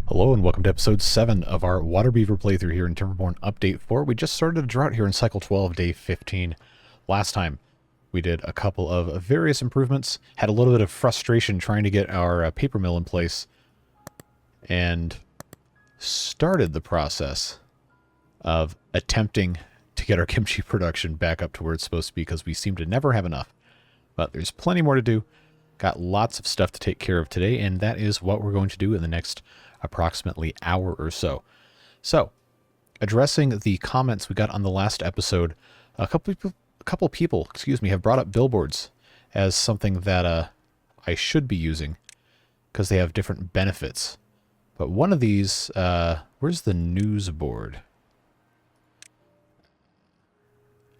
Hello and welcome to episode 7 of our Water Beaver playthrough here in Timberborn Update 4. We just started a drought here in cycle 12, day 15. Last time we did a couple of various improvements, had a little bit of frustration trying to get our paper mill in place, and started the process of attempting to get our kimchi production back up to where it's supposed to be because we seem to never have enough. But there's plenty more to do. Got lots of stuff to take care of today, and that is what we're going to do in the next approximately hour or so. So, addressing the comments we got on the last episode, a couple people, have brought up billboards as something that I should be using because they have different benefits. But one of these, where's the news board?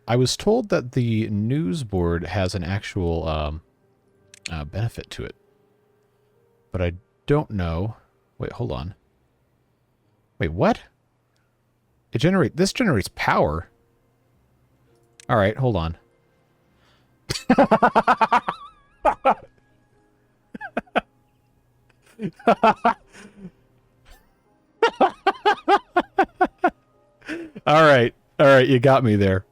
I was told that the news board has an actual benefit to it, but I don't know. Wait, hold on. Wait, what? This generates power. All right, hold on. All right, you got me there.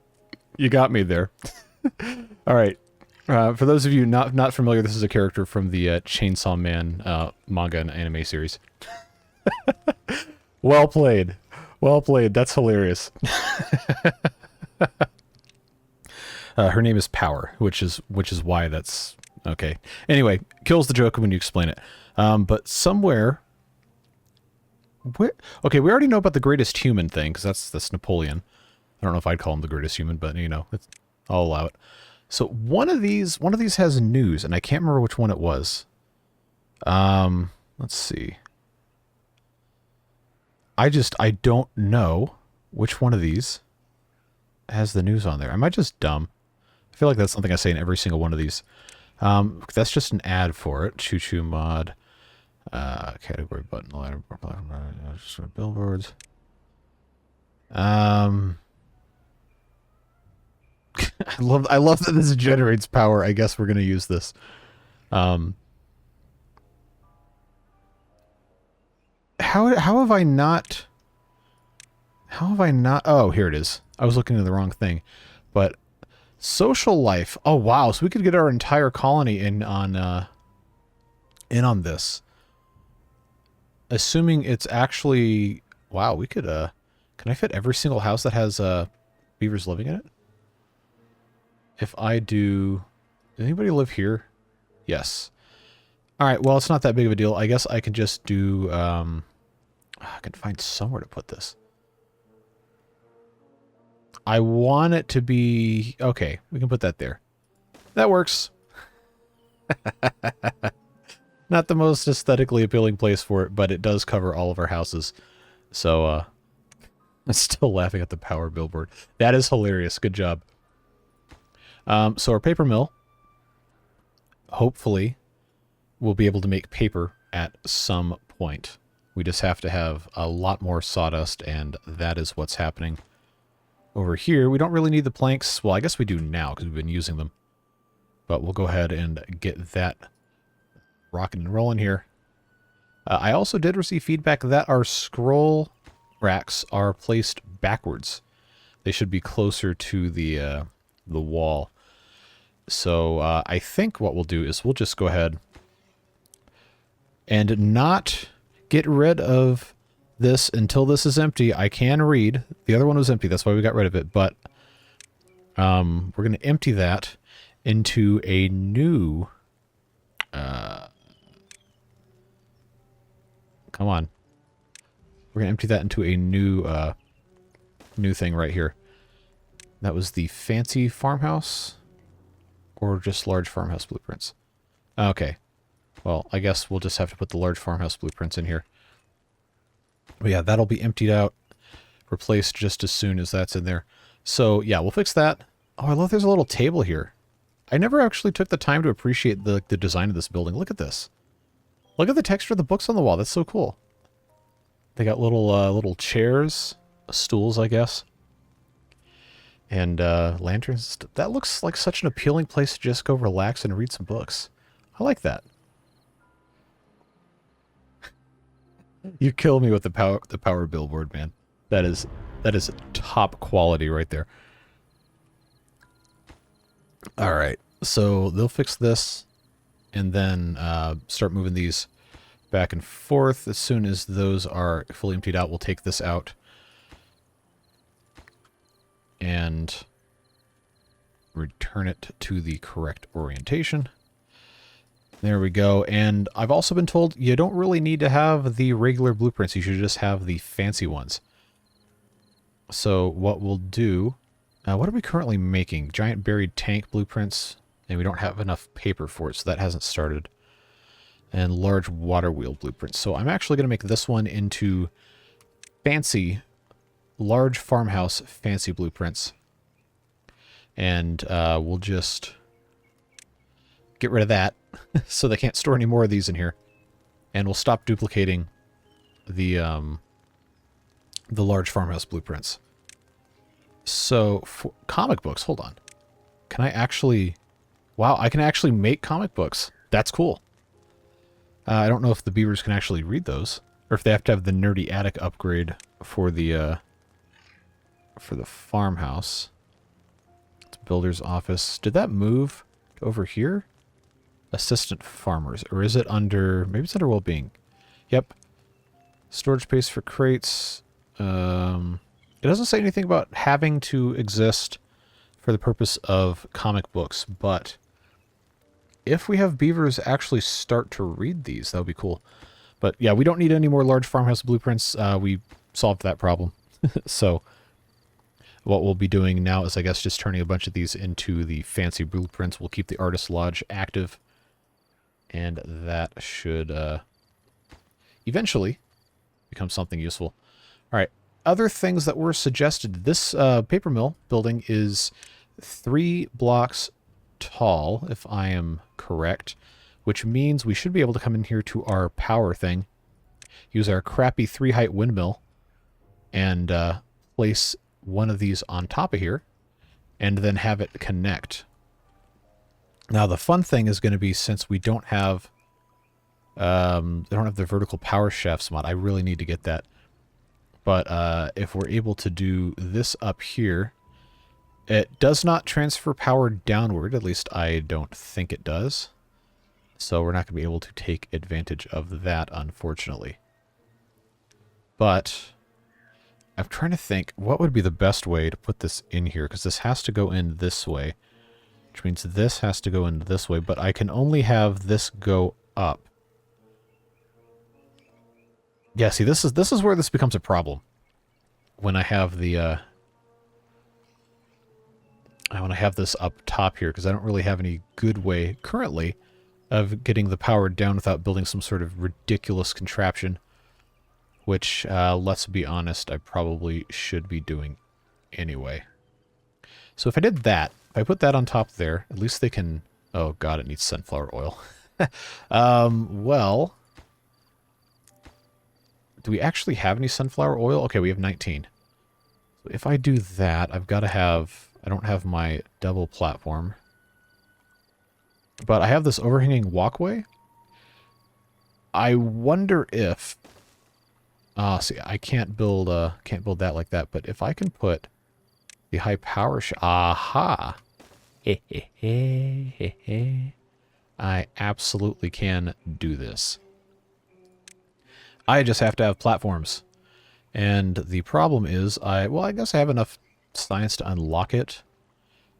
All right. For those of you not familiar, this is a character from the Chainsaw Man manga and anime series. Well played. That's hilarious. Her name is Power, which is why that's okay. Anyway, kills the joke when you explain it. But somewhere, okay, we already know about the greatest human thing because that's Napoleon. I don't know if I'd call him the greatest human, but you know, I'll allow it. So one of these has news, and I can't remember which one it was. Let's see. I don't know which one of these has the news on there. Am I just dumb? I feel like that's something I say in every single one of these. That's just an ad for it. Choo Choo Mod. Category button. Billboards. I love that this generates power. I guess we're going to use this. How have I not... Oh, here it is. I was looking at the wrong thing. But social life. Oh, wow. So we could get our entire colony in on this. Assuming it's actually... Wow, we could... Can I fit every single house that has beavers living in it? If I do... Does anybody live here? Yes. Alright, well, it's not that big of a deal. I guess I can just do... I can find somewhere to put this. I want it to be... Okay, we can put that there. That works. Not the most aesthetically appealing place for it, but it does cover all of our houses. So, I'm still laughing at the power billboard. That is hilarious. Good job. So our paper mill, hopefully, we'll be able to make paper at some point. We just have to have a lot more sawdust, and that is what's happening. Over here, we don't really need the planks. Well, I guess we do now, because we've been using them. But we'll go ahead and get that rocking and rolling here. I also did receive feedback that our scroll racks are placed backwards. They should be closer to the wall. So I think what we'll do is we'll just go ahead and not get rid of this until this is empty. I can read. The other one was empty. That's why we got rid of it. But we're going to empty that into a new... come on. We're going to empty that into a new thing right here. That was the fancy farmhouse? Or just large farmhouse blueprints? Okay. Well, I guess we'll just have to put the large farmhouse blueprints in here. But yeah, that'll be emptied out, replaced just as soon as that's in there. So yeah, we'll fix that. Oh, I love there's a little table here. I never actually took the time to appreciate the design of this building. Look at this. Look at the texture of the books on the wall. That's so cool. They got little chairs, stools, I guess. And lanterns. That looks like such an appealing place to just go relax and read some books. I like that. You kill me with the power billboard, man. That is top quality right there. All right, so they'll fix this, and then start moving these back and forth. As soon as those are fully emptied out, we'll take this out and return it to the correct orientation. There we go. And I've also been told you don't really need to have the regular blueprints. You should just have the fancy ones. So what we'll do... what are we currently making? Giant buried tank blueprints. And we don't have enough paper for it, so that hasn't started. And large water wheel blueprints. So I'm actually going to make this one into fancy, large farmhouse fancy blueprints. And we'll just get rid of that so they can't store any more of these in here. And we'll stop duplicating the large farmhouse blueprints. So, for comic books, hold on. Can I actually... Wow, I can actually make comic books. That's cool. I don't know if the beavers can actually read those, or if they have to have the nerdy attic upgrade for the farmhouse. It's builder's office. Did that move over here? Assistant farmers, or is it under... Maybe it's under well-being. Yep. Storage space for crates. It doesn't say anything about having to exist for the purpose of comic books, but if we have beavers actually start to read these, that would be cool. But yeah, we don't need any more large farmhouse blueprints. We solved that problem. So what we'll be doing now is, I guess, just turning a bunch of these into the fancy blueprints. We'll keep the Artist Lodge active, and that should eventually become something useful. All right. Other things that were suggested. This paper mill building is 3 blocks tall, if I am correct, which means we should be able to come in here to our power thing, use our crappy 3-height windmill, and place one of these on top of here, and then have it connect. Now, the fun thing is going to be, since we don't have the vertical power shafts mod, I really need to get that. But if we're able to do this up here, it does not transfer power downward. At least I don't think it does. So we're not going to be able to take advantage of that, unfortunately. But I'm trying to think, what would be the best way to put this in here? Because this has to go in this way, which means this has to go in this way. But I can only have this go up. Yeah, see, this is where this becomes a problem. When I have the I want to have this up top here, because I don't really have any good way currently of getting the power down without building some sort of ridiculous contraption, which, let's be honest, I probably should be doing anyway. So if I did that, if I put that on top there, at least they can... Oh god, it needs sunflower oil. Well... Do we actually have any sunflower oil? Okay, we have 19. So if I do that, I've got to have... I don't have my double platform. But I have this overhanging walkway. I wonder if... see, I can't build that like that. But if I can put the high power... Aha! I absolutely can do this. I just have to have platforms. And the problem is, I guess I have enough science to unlock it.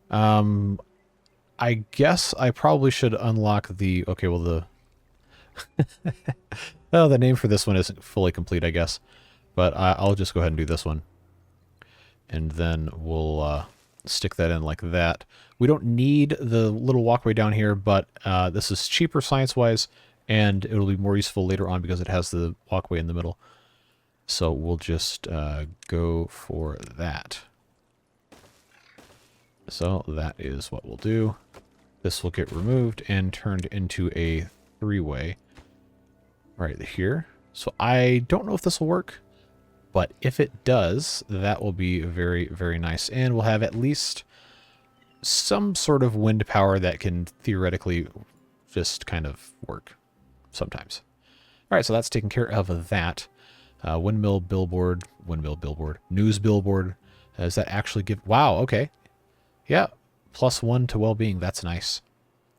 I guess I probably should unlock the... Okay, well, the... Oh, the name for this one isn't fully complete, I guess. But I'll just go ahead and do this one. And then we'll stick that in like that. We don't need the little walkway down here, but this is cheaper science-wise, and it'll be more useful later on because it has the walkway in the middle. So we'll just go for that. So that is what we'll do. This will get removed and turned into a 3-way right here. So I don't know if this will work, but if it does, that will be very, very nice. And we'll have at least some sort of wind power that can theoretically just kind of work sometimes. right, so that's taken care of that. Windmill billboard, news billboard. Does that actually give... Wow, okay. Yeah, +1 to well-being. That's nice.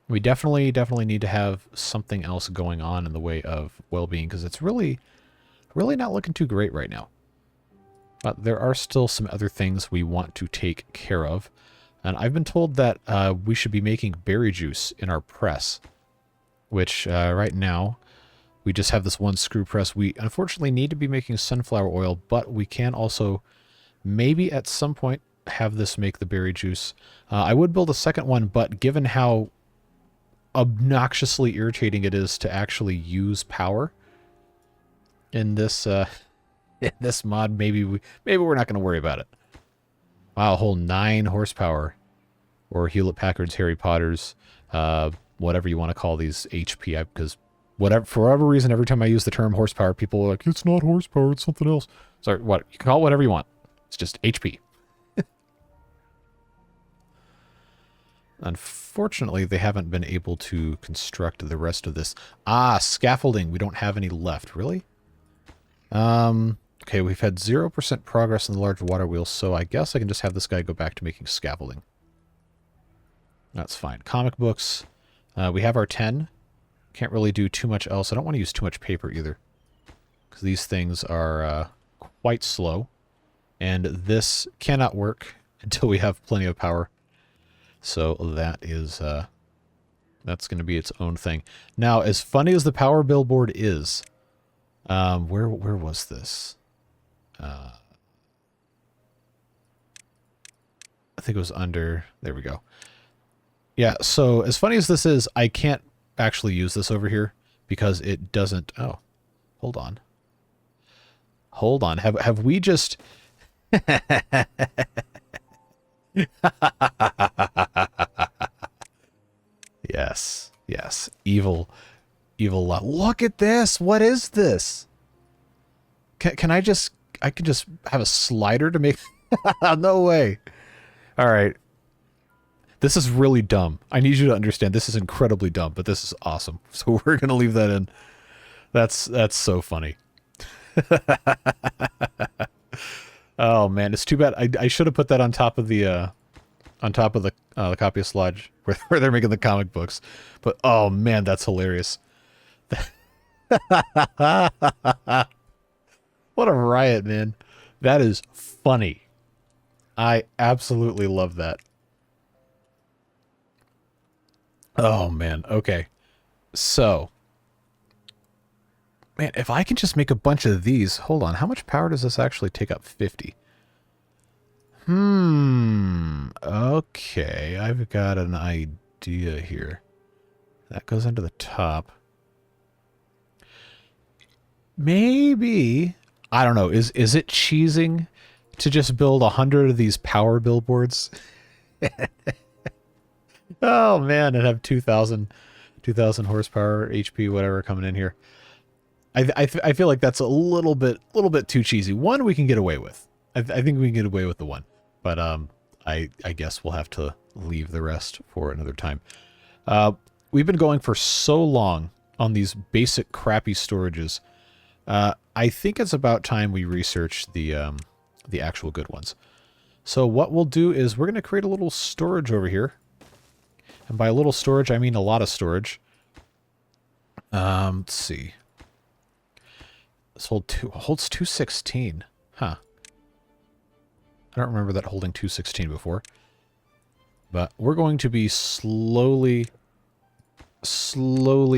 We definitely need to have something else going on in the way of well-being, because it's really not looking too great right now. But there are still some other things we want to take care of. And I've been told that we should be making berry juice in our press, which right now we just have this one screw press. We unfortunately need to be making sunflower oil, but we can also maybe at some point have this make the berry juice. I would build a second one, but given how obnoxiously irritating it is to actually use power in this in this mod, maybe we're not going to worry about it. Wow, a whole 9 horsepower, or Hewlett-Packard's, Harry Potter's, whatever you want to call these HP. Because for whatever reason, every time I use the term horsepower, people are like, "It's not horsepower, it's something else." Sorry, what? You can call it whatever you want. It's just HP. Unfortunately, they haven't been able to construct the rest of this. Scaffolding. We don't have any left. Really? Okay, we've had 0% progress in the large water wheel, so I guess I can just have this guy go back to making scaffolding. That's fine. Comic books. We have our 10. Can't really do too much else. I don't want to use too much paper either, because these things are quite slow. And this cannot work until we have plenty of power. So that is, that's going to be its own thing. Now, as funny as the power billboard is, where was this? I think it was under, there we go. Yeah, so as funny as this is, I can't actually use this over here because it doesn't, oh, hold on. Hold on, have we just... Yes, yes. Evil love. Look at this. What is this? Can I just have a slider to make... No way. All right. This is really dumb. I need you to understand this is incredibly dumb, but this is awesome. So we're going to leave that in. That's so funny. Oh man, it's too bad. I should have put that on top of the copyist lodge where they're making the comic books. But oh man, that's hilarious. What a riot, man. That is funny. I absolutely love that. Oh man, okay. So, man, if I can just make a bunch of these, hold on, how much power does this actually take up? 50. Okay, I've got an idea here. That goes into the top. Maybe, I don't know, is it cheesing to just build 100 of these power billboards? Oh man, and have 2,000 horsepower, HP, whatever coming in here. I feel like that's a little bit too cheesy. One we can get away with. I think we can get away with the one, but I guess we'll have to leave the rest for another time. We've been going for so long on these basic crappy storages. I think it's about time we research the actual good ones. So what we'll do is we're going to create a little storage over here. And by a little storage, I mean a lot of storage. Let's see. This holds 216. Huh. I don't remember that holding 216 before. But we're going to be slowly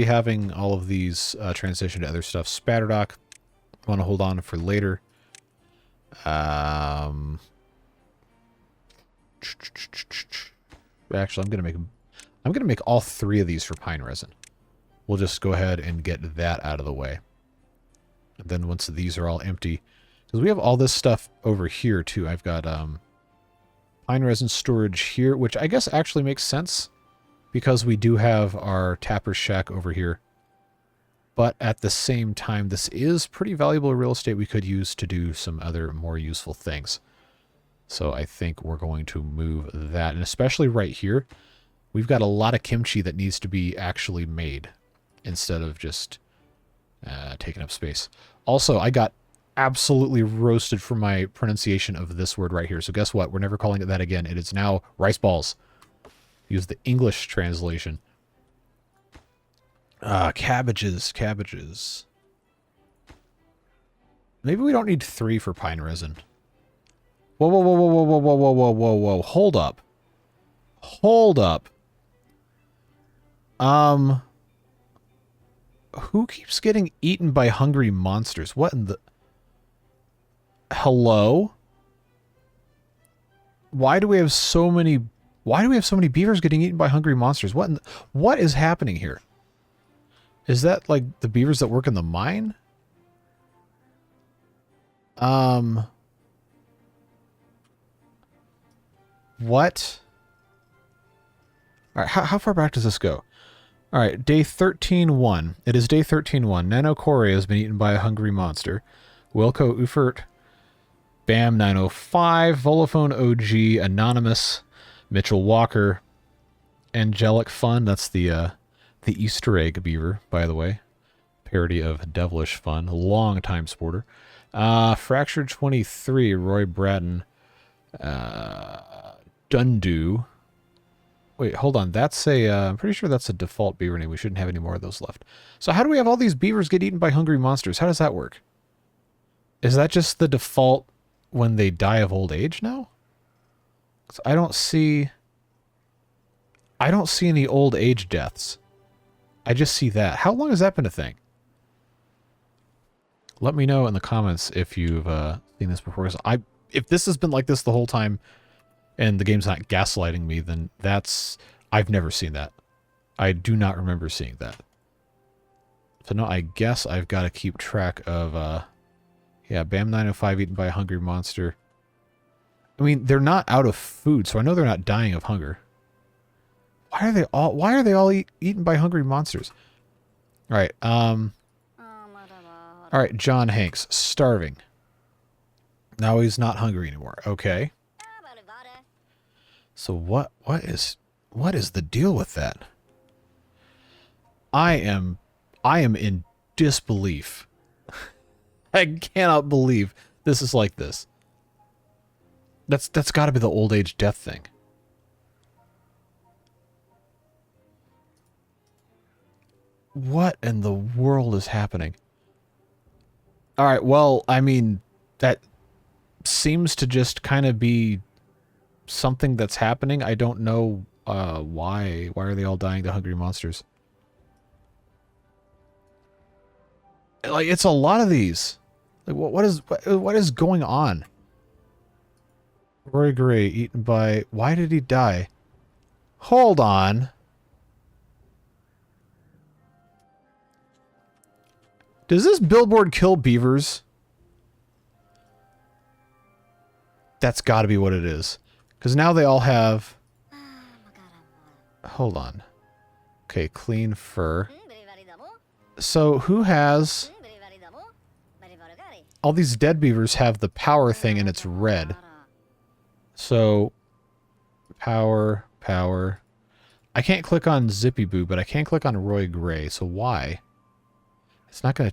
having all of these transition to other stuff. Spatterdock, I want to hold on for later. Actually, I'm gonna make all 3 of these for pine resin. We'll just go ahead and get that out of the way. And then once these are all empty, because we have all this stuff over here too. I've got pine resin storage here, which I guess actually makes sense because we do have our tapper's shack over here. But at the same time, this is pretty valuable real estate we could use to do some other more useful things. So I think we're going to move that, and especially right here, we've got a lot of kimchi that needs to be actually made instead of just Taking up space. Also, I got absolutely roasted for my pronunciation of this word right here. So guess what? We're never calling it that again. It is now rice balls. Use the English translation. Cabbages, cabbages. Maybe we don't need 3 for pine resin. Whoa, whoa, whoa, whoa, whoa, whoa, whoa, whoa, whoa, whoa, whoa. Hold up. Hold up. Who keeps getting eaten by hungry monsters? What in the... Hello? Why do we have so many beavers getting eaten by hungry monsters? What is happening here? Is that like the beavers that work in the mine? What? All right, how far back does this go? All right, day 13-1. It is day 13-1. Nano Corey has been eaten by a hungry monster. Wilco Ufert, Bam 905, Volophone OG, Anonymous, Mitchell Walker, Angelic Fun. That's the Easter egg beaver, by the way. Parody of Devilish Fun. Long-time sporter. Fractured 23, Roy Bratton, Dundu. Wait, hold on. That's I'm pretty sure that's a default beaver name. We shouldn't have any more of those left. So how do we have all these beavers get eaten by hungry monsters? How does that work? Is that just the default when they die of old age now? 'Cause I don't see any old age deaths. I just see that. How long has that been a thing? Let me know in the comments if you've seen this before. If this has been like this the whole time and the game's not gaslighting me, then I've never seen that. I do not remember seeing that. So no, I guess I've got to keep track of, yeah, Bam 905 eaten by a hungry monster. I mean, they're not out of food, so I know they're not dying of hunger. Why are they all eaten by hungry monsters? All right, all right, John Hanks, starving. Now he's not hungry anymore. Okay. So what is the deal with that? I am in disbelief. I cannot believe this is like this. That's got to be the old age death thing. What in the world is happening? All right, well, I mean, that seems to just kind of be something that's happening. I don't know why. Why are they all dying to hungry monsters? Like, it's a lot of these. Like, what is going on? Roy Gray eaten by... Why did he die? Hold on. Does this billboard kill beavers? That's got to be what it is. Because now they all have... Hold on. Okay, clean fur. So who has... All these dead beavers have the power thing and it's red. So... Power. I can't click on Zippy Boo, but I can click on Roy Gray. So why? It's not gonna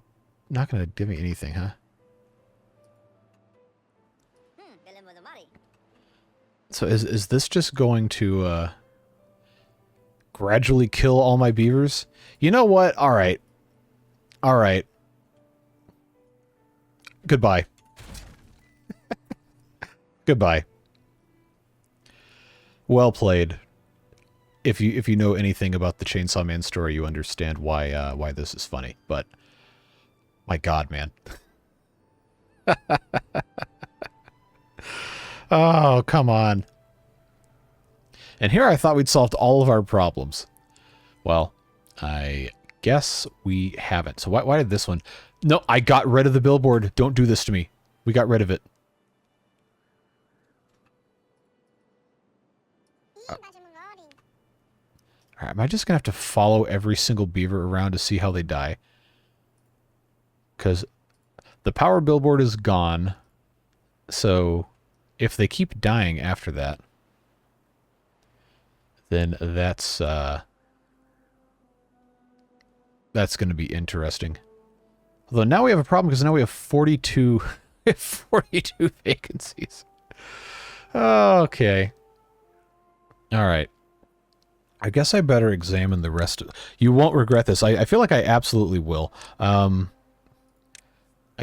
give me anything, huh? So is this just going to gradually kill all my beavers? You know what? All right. Goodbye. Goodbye. Well played. If you know anything about the Chainsaw Man story, you understand why this is funny. But my God, man. Oh, come on. And here I thought we'd solved all of our problems. Well, I guess we haven't. So why did this one... No, I got rid of the billboard. Don't do this to me. We got rid of it. Alright, am I just going to have to follow every single beaver around to see how they die? Because the power billboard is gone. So if they keep dying after that, then that's going to be interesting. Although now we have a problem because now we have 42, 42 vacancies. Okay. All right. I guess I better examine the rest of... You won't regret this. I feel like I absolutely will. I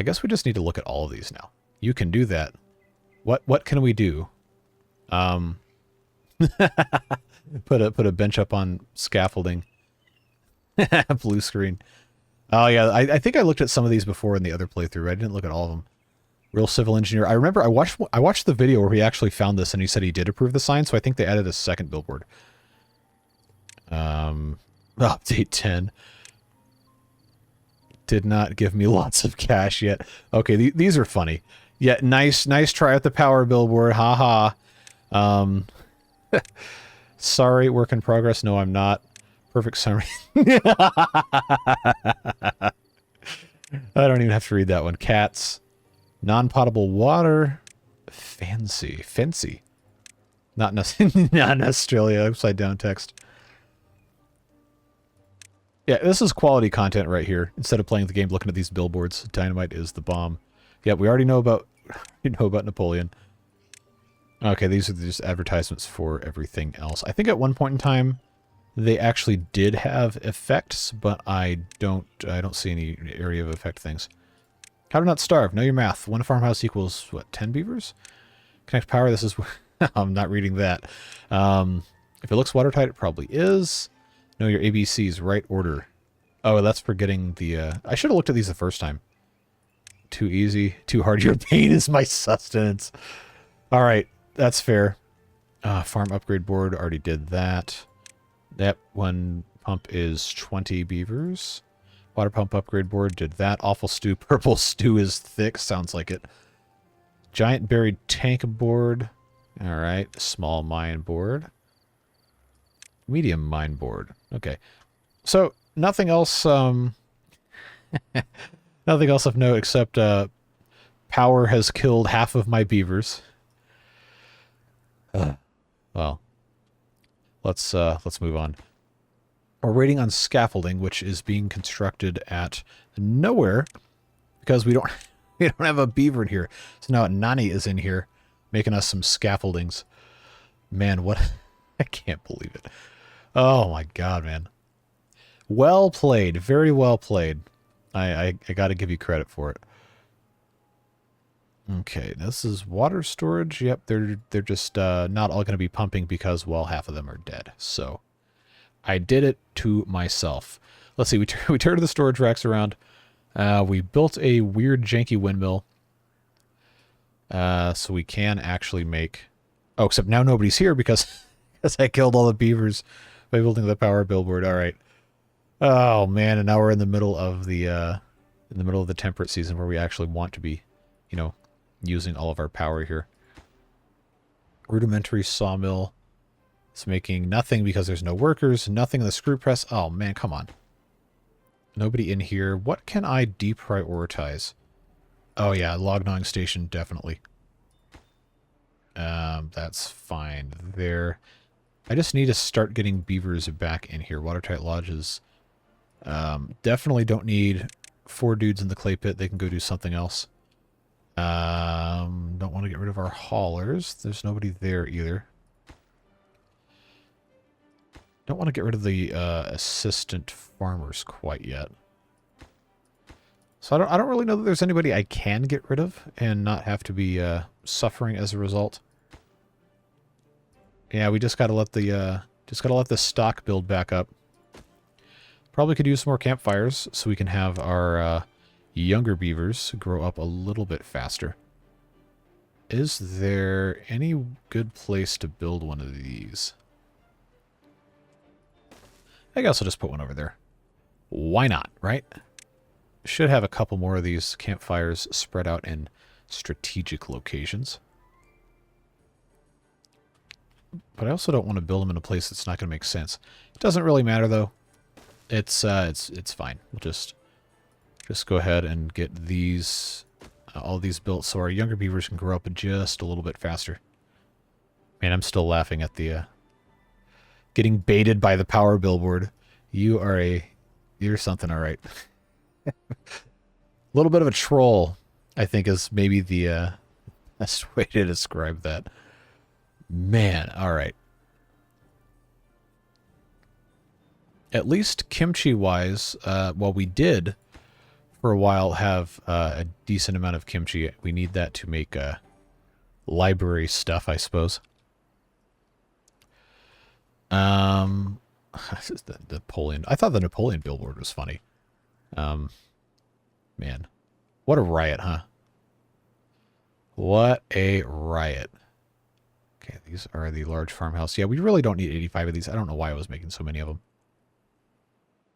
guess we just need to look at all of these now. You can do that. What can we do? Put a bench up on scaffolding. Blue screen. Oh yeah, I think I looked at some of these before in the other playthrough. I didn't look at all of them. Real civil engineer. I remember I watched the video where he actually found this and he said he did approve the sign, so I think they added a second billboard. Update 10. Did not give me lots of cash yet. Okay, these are funny. Yeah, nice try at the power billboard. Haha. Sorry, work in progress. No, I'm not. Perfect summary. I don't even have to read that one. Cats. Non-potable water. Fancy. Not in Australia. Upside down text. Yeah, this is quality content right here. Instead of playing the game, looking at these billboards. Dynamite is the bomb. Yeah, we already know about Napoleon. Okay, these are just advertisements for everything else. I think at one point in time they actually did have effects, but I don't see any area of effect things. How to not starve. Know your math. One farmhouse equals what? 10 beavers? Connect power. This is I'm not reading that. If it looks watertight, it probably is. Know your ABCs, right order. Oh, that's for getting the... I should have looked at these the first time. Too easy. Too hard. Your pain is my sustenance. All right. That's fair. Farm upgrade board. Already did that. That one pump is 20 beavers. Water pump upgrade board. Did that. Awful stew. Purple stew is thick. Sounds like it. Giant buried tank board. All right. Small mine board. Medium mine board. Okay. So, nothing else, nothing else of note except, power has killed half of my beavers. Well, let's move on. We're waiting on scaffolding, which is being constructed at nowhere because we don't have a beaver in here. So now Nani is in here making us some scaffoldings. Man, what? I can't believe it. Oh my god, man. Well played. Very well played. I got to give you credit for it. Okay, this is water storage. Yep, they're just not all going to be pumping because, well, half of them are dead. So I did it to myself. Let's see. We turned the storage racks around. We built a weird janky windmill. So we can actually make... Oh, except now nobody's here because I killed all the beavers by building the power billboard. All right. Oh man, and now we're in the middle of the temperate season where we actually want to be, you know, using all of our power here. Rudimentary sawmill. It's making nothing because there's no workers. Nothing in the screw press. Oh man, come on. Nobody in here. What can I deprioritize? Oh yeah, log gnawing station, definitely. That's fine there. I just need to start getting beavers back in here. Watertight lodges. Definitely don't need 4 dudes in the clay pit. They can go do something else. Don't want to get rid of our haulers. There's nobody there either. Don't want to get rid of the assistant farmers quite yet. So I don't really know that there's anybody I can get rid of and not have to be suffering as a result. Yeah, we just gotta let the stock build back up. Probably could use some more campfires so we can have our younger beavers grow up a little bit faster. Is there any good place to build one of these? I guess I'll just put one over there. Why not, right? Should have a couple more of these campfires spread out in strategic locations. But I also don't want to build them in a place that's not going to make sense. It doesn't really matter though. It's fine. We'll just go ahead and get these all these built so our younger beavers can grow up just a little bit faster. Man, I'm still laughing at the getting baited by the power billboard. You're something, all right. little bit of a troll, I think, is maybe the best way to describe that. Man, all right. At least kimchi-wise, well, we did for a while have a decent amount of kimchi. We need that to make library stuff, I suppose. This is the Napoleon. I thought the Napoleon billboard was funny. Man, what a riot, huh? What a riot. Okay, these are the large farmhouse. Yeah, we really don't need 85 of these. I don't know why I was making so many of them.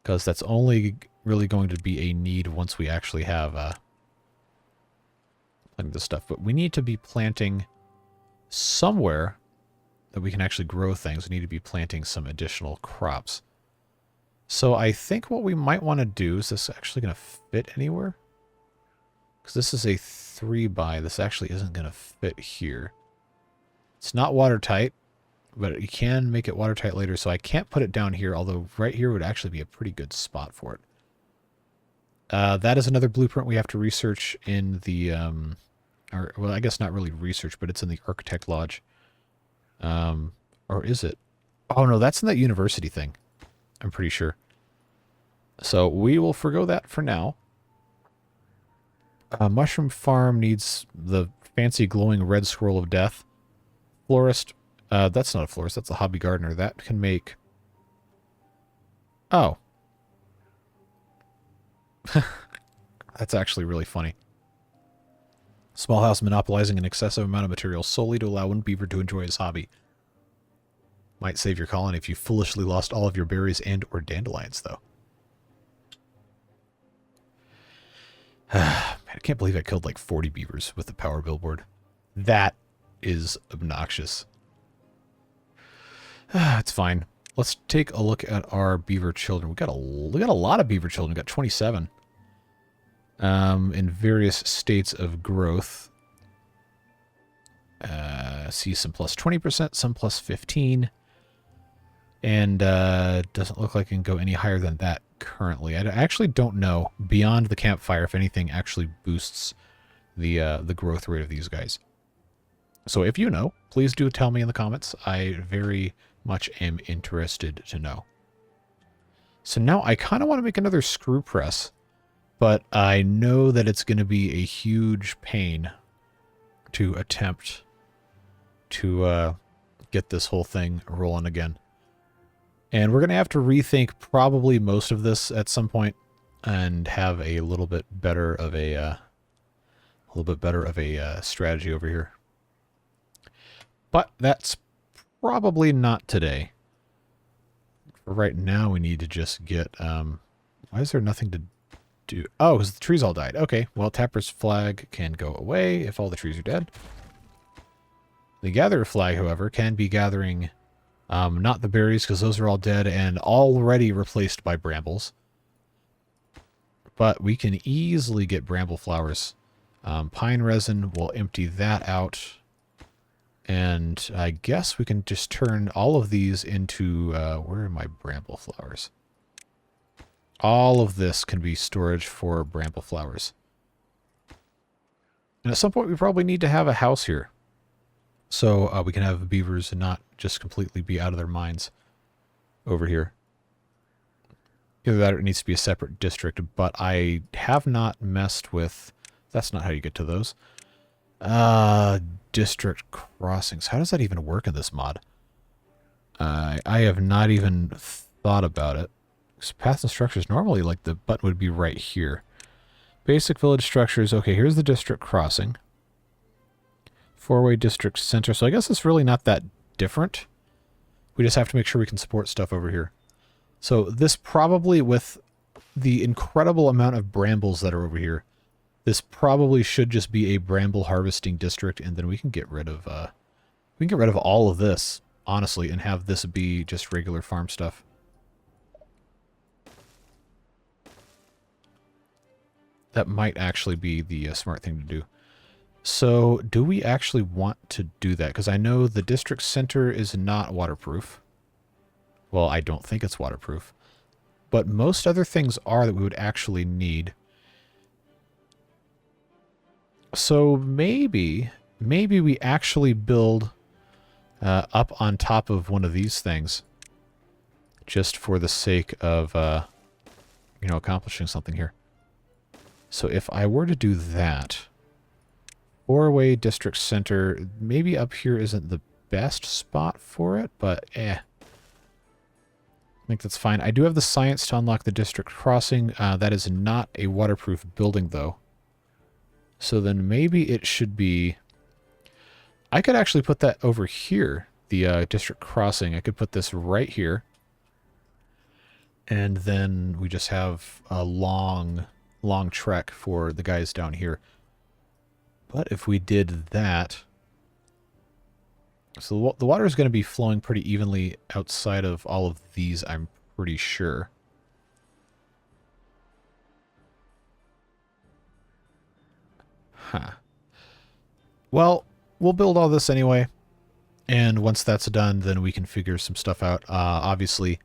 Because that's only really going to be a need once we actually have planting this stuff. But we need to be planting somewhere that we can actually grow things. We need to be planting some additional crops. So I think what we might want to do, is this actually going to fit anywhere? Because this is a 3x. This actually isn't going to fit here. It's not watertight, but you can make it watertight later, so I can't put it down here, although right here would actually be a pretty good spot for it. That is another blueprint we have to research in the, well, I guess not really research, but it's in the Architect Lodge. Or is it? Oh, no, that's in that university thing, I'm pretty sure. So we will forgo that for now. Mushroom Farm needs the fancy glowing red scroll of death. Florist, that's not a florist, that's a hobby gardener. That can make... Oh. That's actually really funny. Small house monopolizing an excessive amount of material solely to allow one beaver to enjoy his hobby. Might save your colony if you foolishly lost all of your berries and or dandelions, though. Man, I can't believe I killed like 40 beavers with the power billboard. That is obnoxious. It's fine. Let's take a look at our beaver children. We got a lot of beaver children. We got 27. In various states of growth. See some plus 20%, some plus 15. And doesn't look like it can go any higher than that currently. I actually don't know beyond the campfire if anything actually boosts the growth rate of these guys. So if you know, please do tell me in the comments. I very much am interested to know. So now I kind of want to make another screw press, but I know that it's going to be a huge pain to attempt to get this whole thing rolling again. And we're going to have to rethink probably most of this at some point and have a little bit better of a strategy over here. But that's probably not today. For right now, we need to just get... why is there nothing to do? Oh, because the trees all died. Okay, well, Tapper's flag can go away if all the trees are dead. The Gatherer flag, however, can be gathering... not the berries, because those are all dead and already replaced by brambles. But we can easily get bramble flowers. Pine resin, we'll empty that out. And I guess we can just turn all of these into... where are my bramble flowers? All of this can be storage for bramble flowers. And at some point we probably need to have a house here. So we can have beavers and not just completely be out of their minds over here. Either that or it needs to be a separate district, but I have not messed with... That's not how you get to those. District crossings. How does that even work in this mod? I have not even thought about it. Paths and structures, normally like the button would be right here. Basic village structures. Okay, here's the district crossing. Four-way district center. So I guess it's really not that different. We just have to make sure we can support stuff over here. So this probably, with the incredible amount of brambles that are over here, this probably should just be a bramble harvesting district, and then we can get rid of all of this, honestly, and have this be just regular farm stuff. That might actually be the smart thing to do. So, do we actually want to do that? Because I know the district center is not waterproof. Well, I don't think it's waterproof. But most other things are that we would actually need. So maybe we actually build up on top of one of these things, just for the sake of, you know, accomplishing something here. So if I were to do that, 4-way district center, maybe up here isn't the best spot for it, but I think that's fine. I do have the science to unlock the district crossing. That is not a waterproof building, though. So then maybe it should be... I could actually put that over here, the district crossing. I could put this right here. And then we just have a long trek for the guys down here. But if we did that... So the water is going to be flowing pretty evenly outside of all of these, I'm pretty sure. Huh. Well, we'll build all this anyway. And once that's done, then we can figure some stuff out. Obviously,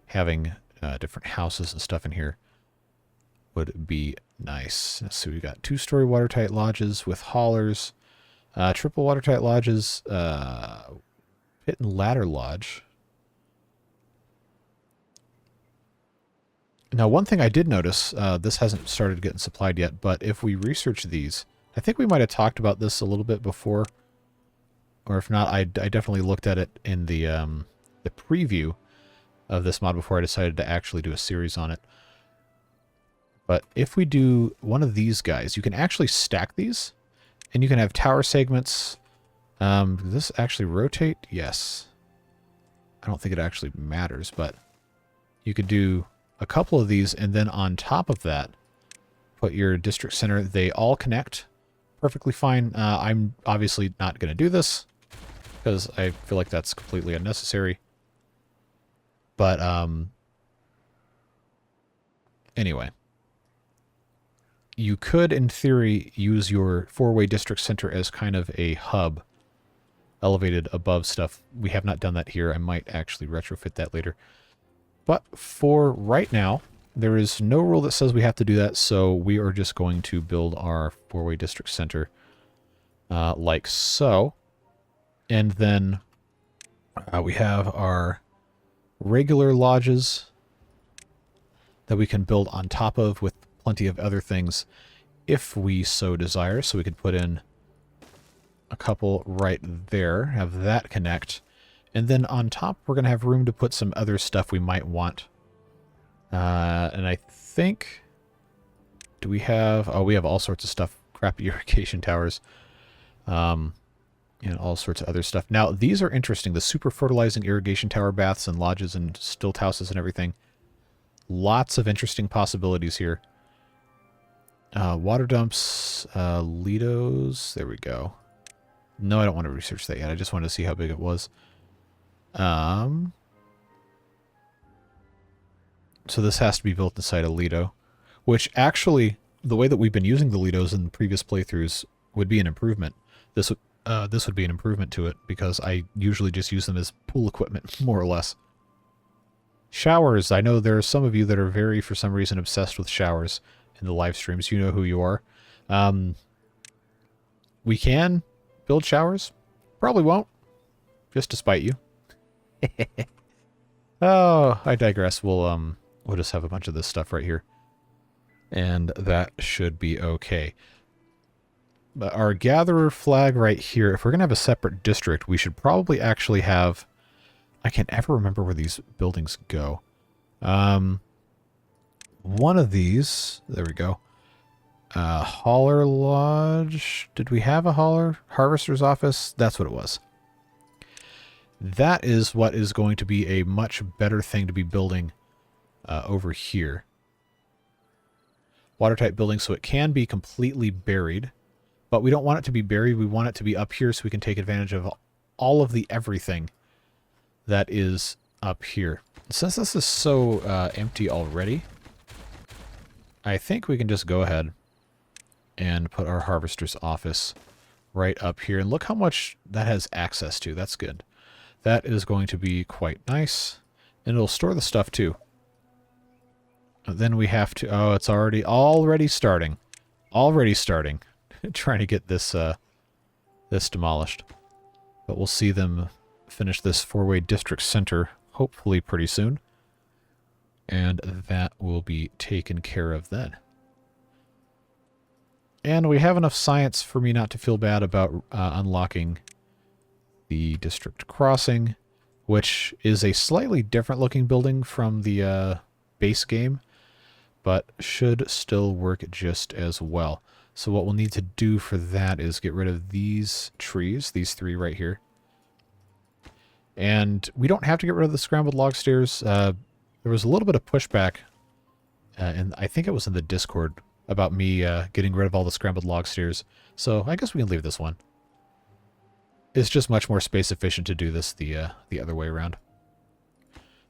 having different houses and stuff in here would be nice. So we got 2-story watertight lodges with haulers. Triple watertight lodges, pit and ladder lodge. Now, one thing I did notice, this hasn't started getting supplied yet, but if we research these, I think we might have talked about this a little bit before, or if not, I definitely looked at it in the preview of this mod before I decided to actually do a series on it. But if we do one of these guys, you can actually stack these. And you can have tower segments. Does this actually rotate? Yes. I don't think it actually matters, but you could do a couple of these, and then on top of that, put your district center. They all connect perfectly fine. I'm obviously not going to do this because I feel like that's completely unnecessary. But anyway. You could, in theory, use your 4-way district center as kind of a hub elevated above stuff. We have not done that here. I might actually retrofit that later. But for right now, there is no rule that says we have to do that, so we are just going to build our 4-way district center like so. And then we have our regular lodges that we can build on top of with plenty of other things if we so desire. So we could put in a couple right there, have that connect, and then on top we're going to have room to put some other stuff we might want. And I think, do we have, oh, we have all sorts of stuff, crappy irrigation towers, and all sorts of other stuff. Now these are interesting, the super fertilizing irrigation tower baths and lodges and stilt houses and everything. Lots of interesting possibilities here. Water dumps, Lidos, there we go. No, I don't want to research that yet. I just wanted to see how big it was. So this has to be built inside a Lido, which actually, the way that we've been using the Lidos in previous playthroughs would be an improvement. This would be an improvement to it, because I usually just use them as pool equipment, more or less. Showers. I know there are some of you that are very, for some reason, obsessed with showers in the live streams. You know who you are. We can build showers. Probably won't. Just to spite you. Oh, I digress. We'll just have a bunch of this stuff right here. And that should be okay. But our gatherer flag right here, if we're going to have a separate district, we should probably actually have... I can't ever remember where these buildings go. One of these, there we go. Hauler Lodge. Did we have a hauler? Harvester's office? That's what it was. That is what is going to be a much better thing to be building over here. Watertight building, so it can be completely buried. But we don't want it to be buried. We want it to be up here so we can take advantage of all of the everything that is up here. Since this is so empty already, I think we can just go ahead and put our harvester's office right up here. And look how much that has access to. That's good. That is going to be quite nice. And it'll store the stuff too. Then we have to... Oh, it's already starting. Already starting. trying to get this this demolished. But we'll see them finish this 4-way district center hopefully pretty soon. And that will be taken care of then. And we have enough science for me not to feel bad about unlocking the district crossing, which is a slightly different looking building from the base game, but should still work just as well. So what we'll need to do for that is get rid of these trees, these 3 right here. And we don't have to get rid of the scrambled log stairs. There was a little bit of pushback, and I think it was in the Discord, about me getting rid of all the scrambled log stairs. So I guess we can leave this one. It's just much more space efficient to do this the other way around.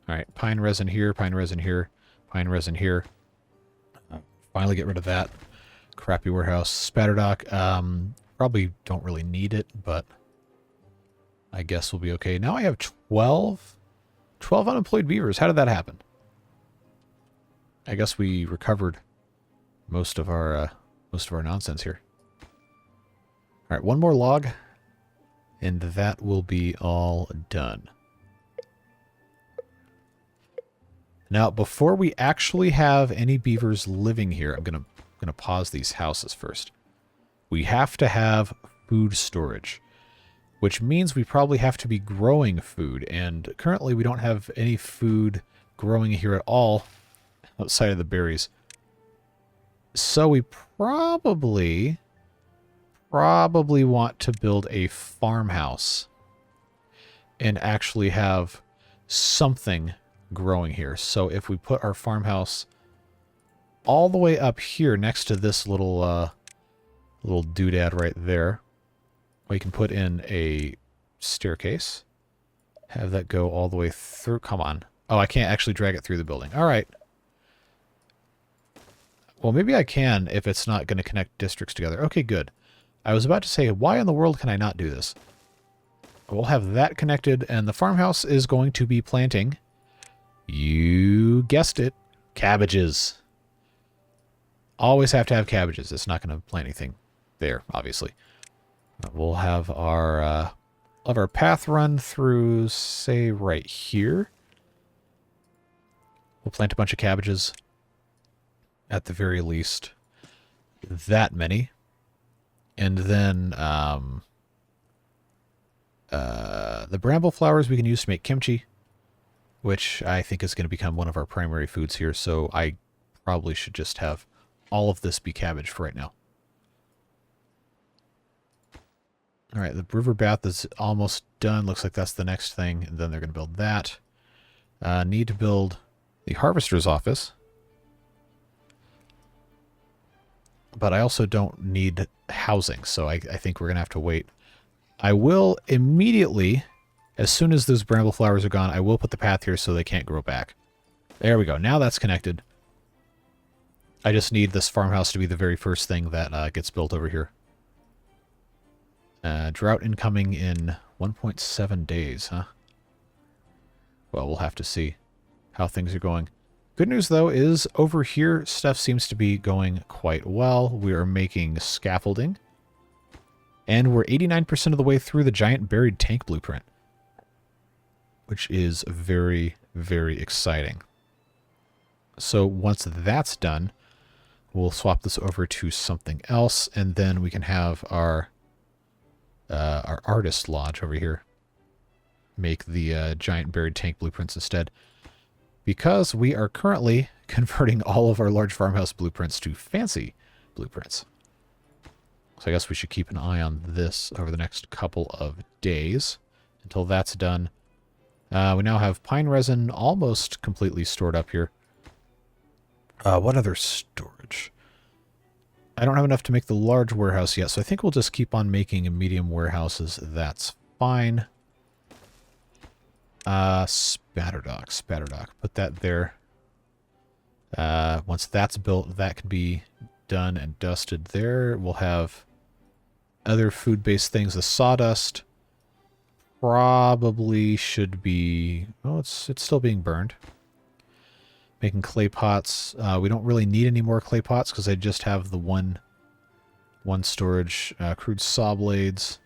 All right, pine resin here, pine resin here, pine resin here. Finally get rid of that crappy warehouse. Spatter dock, probably don't really need it, but I guess we'll be okay. Now I have 12 unemployed beavers. How did that happen? I guess we recovered most of our nonsense here. All right, one more log, and that will be all done. Now, before we actually have any beavers living here, I'm gonna pause these houses first. We have to have food storage, which means we probably have to be growing food, and currently we don't have any food growing here at all outside of the berries. So we probably want to build a farmhouse and actually have something growing here. So if we put our farmhouse all the way up here next to this little doodad right there, we can put in a staircase, have that go all the way through. Come on. Oh, I can't actually drag it through the building. All right. Well, maybe I can if it's not going to connect districts together. Okay, good. I was about to say, why in the world can I not do this? We'll have that connected, and the farmhouse is going to be planting, you guessed it, cabbages. Always have to have cabbages. It's not going to plant anything there, obviously. We'll have our path run through, say, right here. We'll plant a bunch of cabbages. At the very least, that many. And then the bramble flowers we can use to make kimchi, which I think is going to become one of our primary foods here. So I probably should just have all of this be cabbage for right now. All right, the river bath is almost done. Looks like that's the next thing. And then they're going to build that. Need to build the harvester's office. But I also don't need housing, so I think we're going to have to wait. I will immediately, as soon as those bramble flowers are gone, I will put the path here so they can't grow back. There we go. Now that's connected. I just need this farmhouse to be the very first thing that gets built over here. Drought incoming in 1.7 days, huh? Well, we'll have to see how things are going. Good news, though, is over here, stuff seems to be going quite well. We are making scaffolding. And we're 89% of the way through the giant buried tank blueprint, which is very, very exciting. So once that's done, we'll swap this over to something else, and then we can have our artist lodge over here make the giant buried tank blueprints instead. Because we are currently converting all of our large farmhouse blueprints to fancy blueprints. So I guess we should keep an eye on this over the next couple of days until that's done. We now have pine resin almost completely stored up here. What other storage? I don't have enough to make the large warehouse yet, so I think we'll just keep on making medium warehouses. That's fine. Spatter dock. Put that there. Once that's built, that can be done and dusted there. We'll have other food-based things. The sawdust probably should be... Oh, it's still being burned. Making clay pots. We don't really need any more clay pots because I just have the one 1 storage, crude saw blades.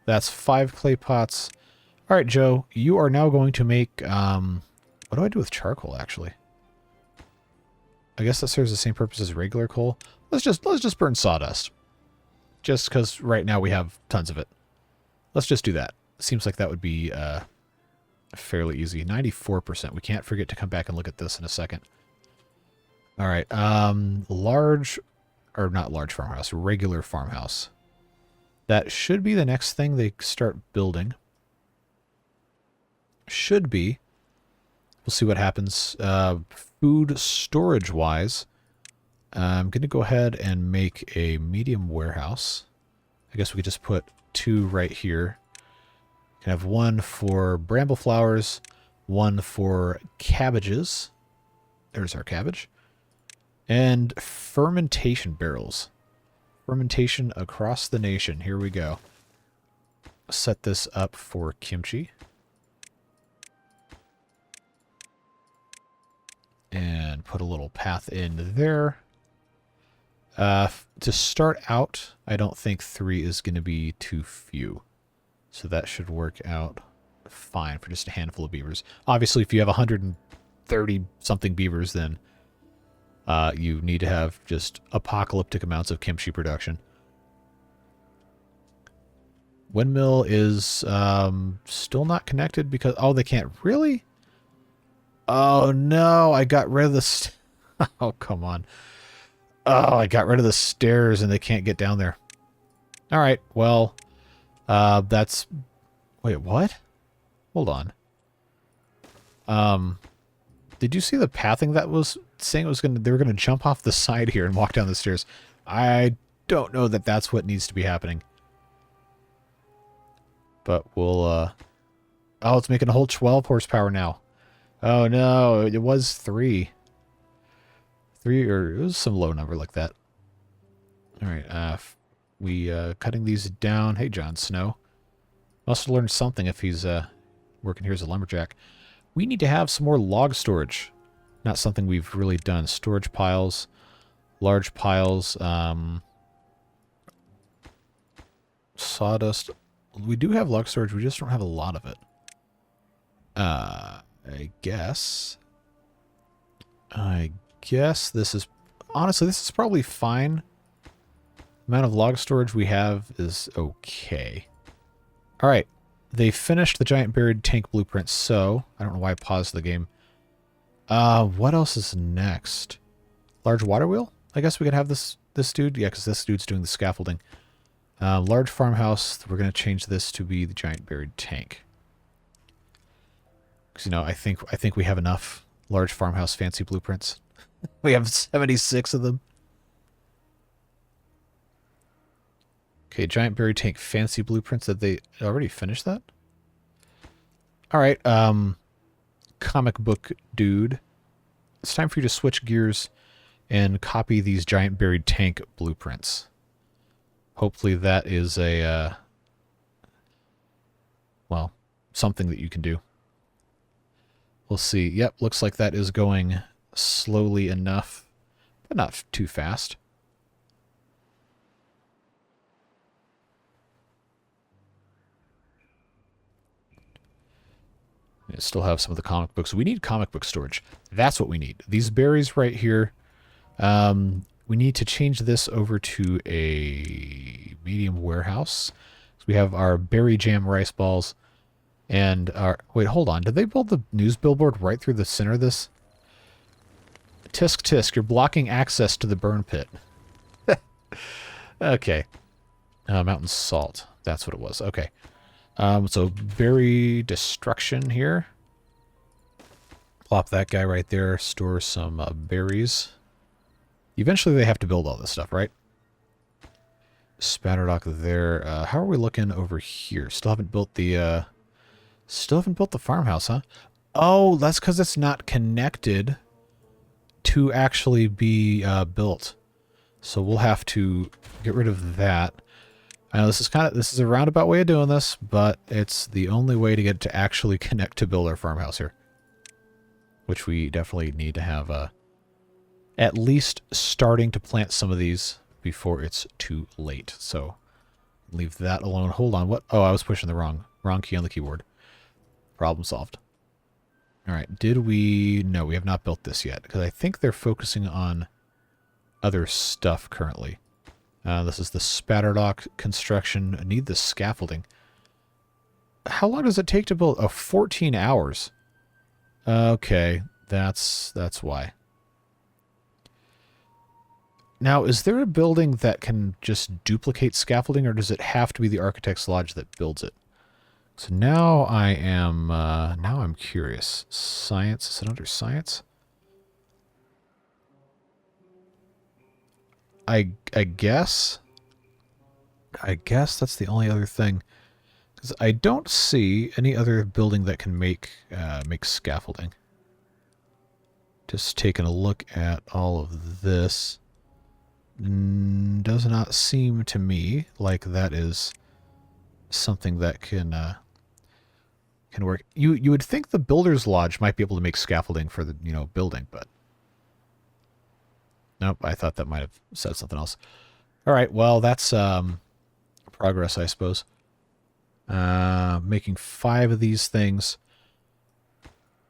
That's 5 clay pots. All right, Joe, you are now going to make, what do I do with charcoal, actually? I guess that serves the same purpose as regular coal. Let's just burn sawdust. Just because right now we have tons of it. Let's just do that. Seems like that would be fairly easy. 94%. We can't forget to come back and look at this in a second. All right. Large, or not large farmhouse, regular farmhouse. That should be the next thing they start building. Should be. We'll see what happens. Food storage-wise, I'm going to go ahead and make a medium warehouse. I guess we could just put 2 right here. Can have 1 for bramble flowers, 1 for cabbages. There's our cabbage. And fermentation barrels. Fermentation across the nation. Here we go. Set this up for kimchi. And put a little path in there. To start out, I don't think 3 is going to be too few. So that should work out fine for just a handful of beavers. Obviously, if you have 130-something beavers, then you need to have just apocalyptic amounts of kimchi production. Windmill is still not connected because... Oh, they can't... Really? Oh, no. I got rid of the... Oh, come on. Oh, I got rid of the stairs and they can't get down there. All right. Well, that's... Wait, what? Hold on. Did you see the pathing that was saying it was going to... They were going to jump off the side here and walk down the stairs. I don't know that that's what needs to be happening. But we'll... Oh, it's making a whole 12 horsepower now. Oh, no. It was 3. 3, or it was some low number like that. All right. We cutting these down. Hey, Jon Snow. Must have learned something if he's working here as a lumberjack. We need to have some more log storage. Not something we've really done. Storage piles. Large piles. Sawdust. We do have log storage. We just don't have a lot of it. I guess this is... Honestly, this is probably fine. The amount of log storage we have is okay. Alright. They finished the giant buried tank blueprint, so... I don't know why I paused the game. What else is next? Large water wheel? I guess we could have this dude. Yeah, because this dude's doing the scaffolding. Large farmhouse. We're going to change this to be the giant buried tank. Because, you know, I think we have enough large farmhouse fancy blueprints. We have 76 of them. Okay, giant buried tank fancy blueprints. Did they already finish that? All right, comic book dude. It's time for you to switch gears and copy these giant buried tank blueprints. Hopefully that is a, well, something that you can do. We'll see. Yep, looks like that is going slowly enough, but not too fast. I still have some of the comic books. We need comic book storage. That's what we need. These berries right here. We need to change this over to a medium warehouse. So we have our berry jam rice balls. And our... Wait, hold on. Did they build the news billboard right through the center of this? Tisk tisk, you're blocking access to the burn pit. Okay. Mountain salt. That's what it was. Okay. So berry destruction here. Plop that guy right there. Store some berries. Eventually they have to build all this stuff, right? Spatterdock there. How are we looking over here? Still haven't built the farmhouse, huh? Oh, that's because it's not connected to actually be built. So we'll have to get rid of that. I know this is a roundabout way of doing this, but it's the only way to get it to actually connect to build our farmhouse here. Which we definitely need to have at least starting to plant some of these before it's too late. So leave that alone. Hold on. What? Oh, I was pushing the wrong key on the keyboard. Problem solved. All right. Did we? No, we have not built this yet because I think they're focusing on other stuff currently. This is the spatterdock construction. I need the scaffolding. How long does it take to build? Oh, 14 hours. Okay, that's why. Now, is there a building that can just duplicate scaffolding, or does it have to be the Architect's Lodge that builds it? So now I'm curious. Science, is it under science? I guess that's the only other thing. Because I don't see any other building that can make scaffolding. Just taking a look at all of this. Does not seem to me like that is something that can work. You would think the Builder's Lodge might be able to make scaffolding for the building, but nope. I thought that might have said something else. All right, well that's progress, I suppose. Making 5 of these things.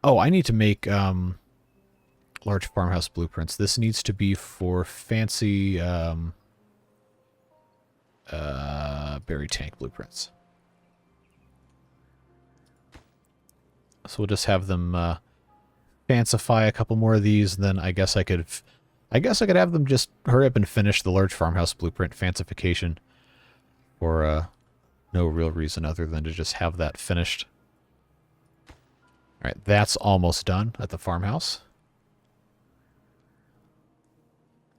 Oh, I need to make large farmhouse blueprints. This needs to be for fancy berry tank blueprints. So we'll just have them fancify a couple more of these, and then I guess I could have them just hurry up and finish the large farmhouse blueprint fancification for no real reason other than to just have that finished. All right, that's almost done at the farmhouse.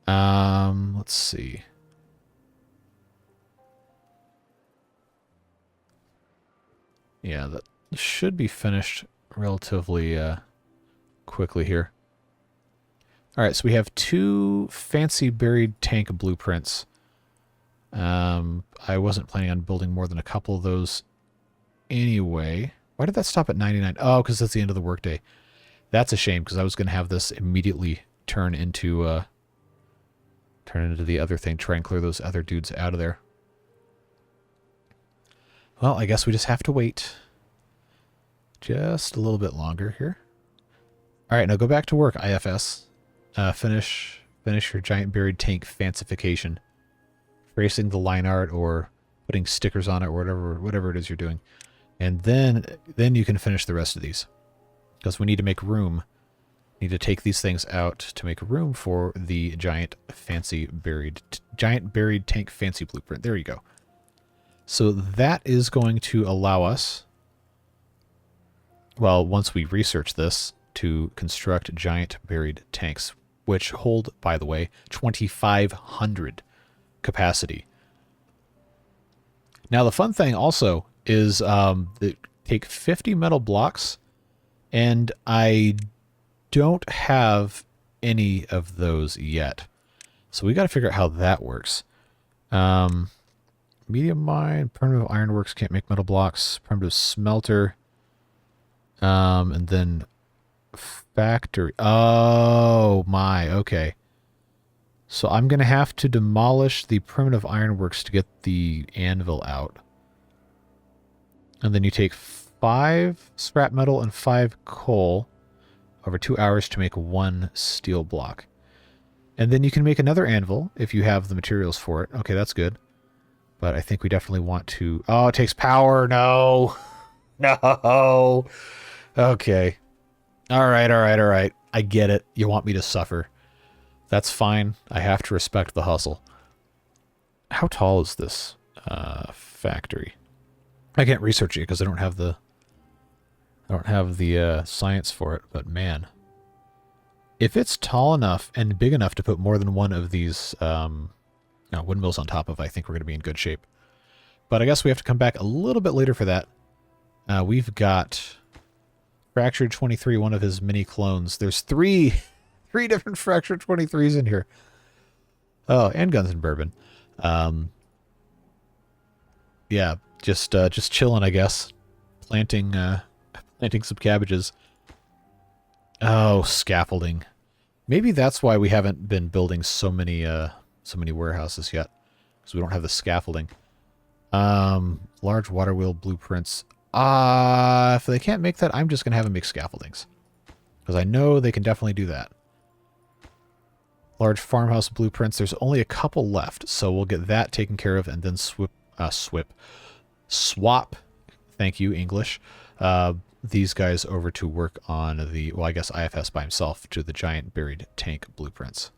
Let's see. Yeah, that should be finished relatively quickly here. All right, so we have 2 fancy buried tank blueprints. I wasn't planning on building more than a couple of those anyway. Why did that stop at 99? Oh, because that's the end of the workday. That's a shame, because I was going to have this immediately turn into the other thing, try and clear those other dudes out of there. Well, I guess we just have to wait just a little bit longer here. All right, now go back to work, IFS. Finish your giant buried tank fancification. Tracing the line art or putting stickers on it or whatever it is you're doing. And then you can finish the rest of these. Because we need to make room. Need to take these things out to make room for the giant buried tank fancy blueprint. There you go. So that is going to allow us, well, once we research this, to construct giant buried tanks, which hold, by the way, 2,500 capacity. Now the fun thing also is they take 50 metal blocks, and I don't have any of those yet. So we got to figure out how that works. Medium mine, primitive ironworks can't make metal blocks, primitive smelter, and then factory. Oh my, okay. So I'm going to have to demolish the primitive ironworks to get the anvil out. And then you take 5 scrap metal and 5 coal over 2 hours to make 1 steel block. And then you can make another anvil if you have the materials for it. Okay, that's good. But I think we definitely want to... Oh, it takes power. No. No. Okay. All right. I get it. You want me to suffer. That's fine. I have to respect the hustle. How tall is this factory? I can't research it because I don't have the science for it, but man. If it's tall enough and big enough to put more than one of these windmills on top of, I think we're going to be in good shape. But I guess we have to come back a little bit later for that. We've got Fractured 23, one of his mini clones. There's three different Fractured 23s in here. Oh, and Guns and Bourbon. Yeah, just chilling, I guess. Planting some cabbages. Oh, scaffolding. Maybe that's why we haven't been building so many so many warehouses yet, because we don't have the scaffolding. Large water wheel blueprints. If they can't make that, I'm just going to have them make scaffoldings. Because I know they can definitely do that. Large farmhouse blueprints. There's only a couple left, so we'll get that taken care of and then swap, thank you, English, these guys over to work on the, well, I guess IFS by himself, to the giant buried tank blueprints.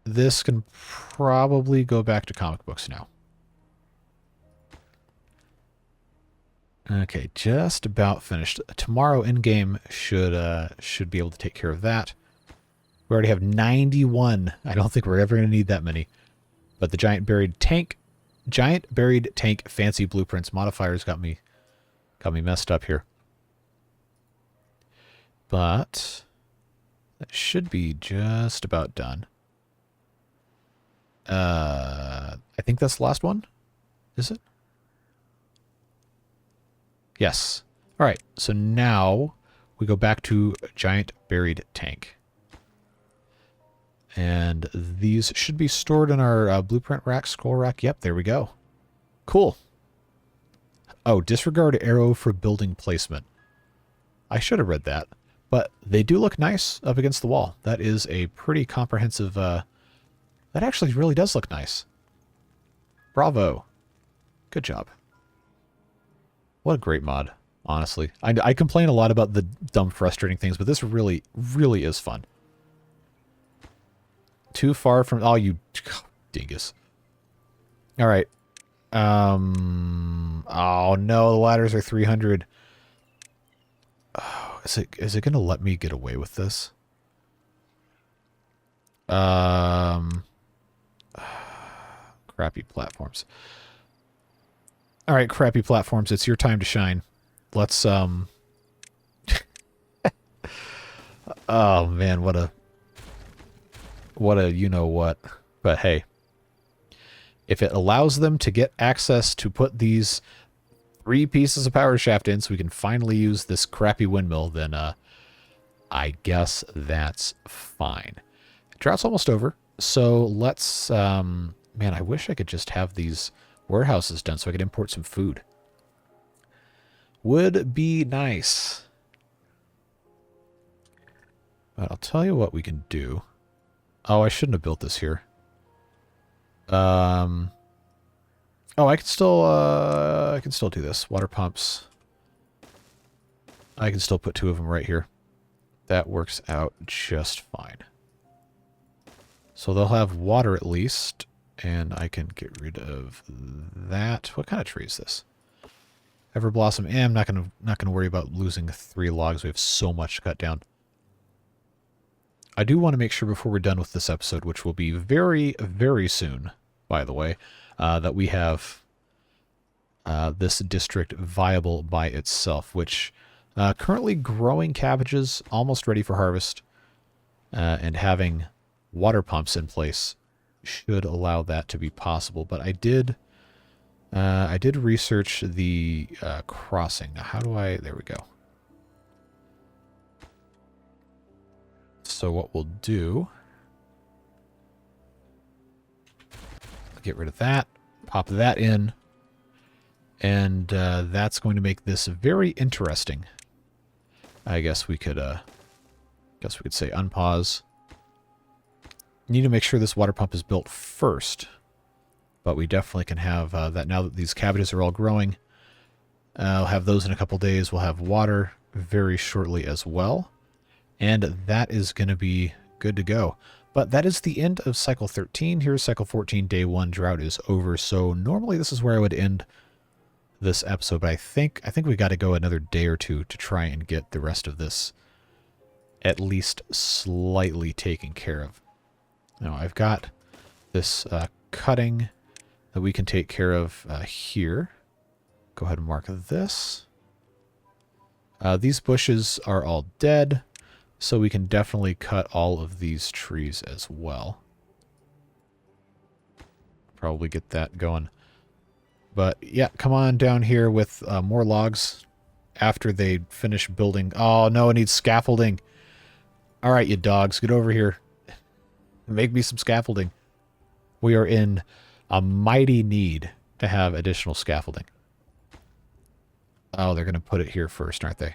This can probably go back to comic books now. Okay, just about finished. Tomorrow in-game should be able to take care of that. We already have 91. I don't think we're ever going to need that many. But the giant buried tank fancy blueprints modifiers got me messed up here. But that should be just about done. I think that's the last one. Is it? Yes. All right. So now we go back to giant buried tank. And these should be stored in our blueprint rack, scroll rack. Yep, there we go. Cool. Oh, disregard arrow for building placement. I should have read that. But they do look nice up against the wall. That is a pretty comprehensive... that actually really does look nice. Bravo. Good job. What a great mod, honestly. I complain a lot about the dumb, frustrating things, but this really, really is fun. Too far from... Oh, you dingus. All right. Oh, no, the ladders are 300. Oh, is it going to let me get away with this? Crappy platforms. All right, crappy platforms, it's your time to shine. Let's, oh, man, what a you-know-what. But, hey, if it allows them to get access to put these 3 pieces of power shaft in so we can finally use this crappy windmill, then, I guess that's fine. Drought's almost over, so let's, man, I wish I could just have these warehouses done so I could import some food. Would be nice. But I'll tell you what we can do. Oh, I shouldn't have built this here. Oh, I can still do this. Water pumps. I can still put 2 of them right here. That works out just fine. So they'll have water at least. And I can get rid of that. What kind of tree is this? Everblossom. I'm not gonna worry about losing 3 logs. We have so much to cut down. I do want to make sure before we're done with this episode, which will be very, very soon, by the way, that we have this district viable by itself, which currently growing cabbages, almost ready for harvest, and having water pumps in place should allow that to be possible. But I did research the crossing. Now, how do I... There we go. So what we'll do... Get rid of that. Pop that in. And that's going to make this very interesting. I guess we could say unpause. Need to make sure this water pump is built first, but we definitely can have that now that these cabbages are all growing. I'll have those in a couple days. We'll have water very shortly as well, and that is going to be good to go. But that is the end of cycle 13. Here's cycle 14, day 1. Drought is over, so normally this is where I would end this episode, but I think we got to go another day or 2 to try and get the rest of this at least slightly taken care of. Now, I've got this cutting that we can take care of here. Go ahead and mark this. These bushes are all dead, so we can definitely cut all of these trees as well. Probably get that going. But, yeah, come on down here with more logs after they finish building. Oh, no, it needs scaffolding. All right, you dogs, get over here. Make me some scaffolding. We are in a mighty need to have additional scaffolding. Oh, they're going to put it here first, aren't they?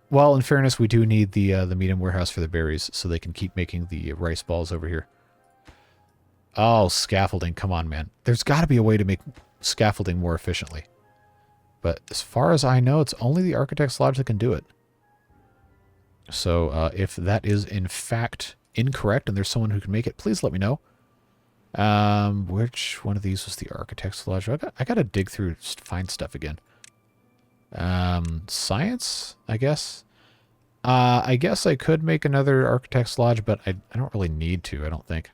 Well, in fairness, we do need the medium warehouse for the berries, so they can keep making the rice balls over here. Oh, scaffolding. Come on, man. There's got to be a way to make scaffolding more efficiently. But as far as I know, it's only the Architect's Lodge that can do it. So if that is in fact incorrect and there's someone who can make it, please let me know. Which one of these was the Architect's Lodge? I got to dig through to find stuff again. Science, I guess. I guess I could make another Architect's Lodge, but I don't really need to, I don't think.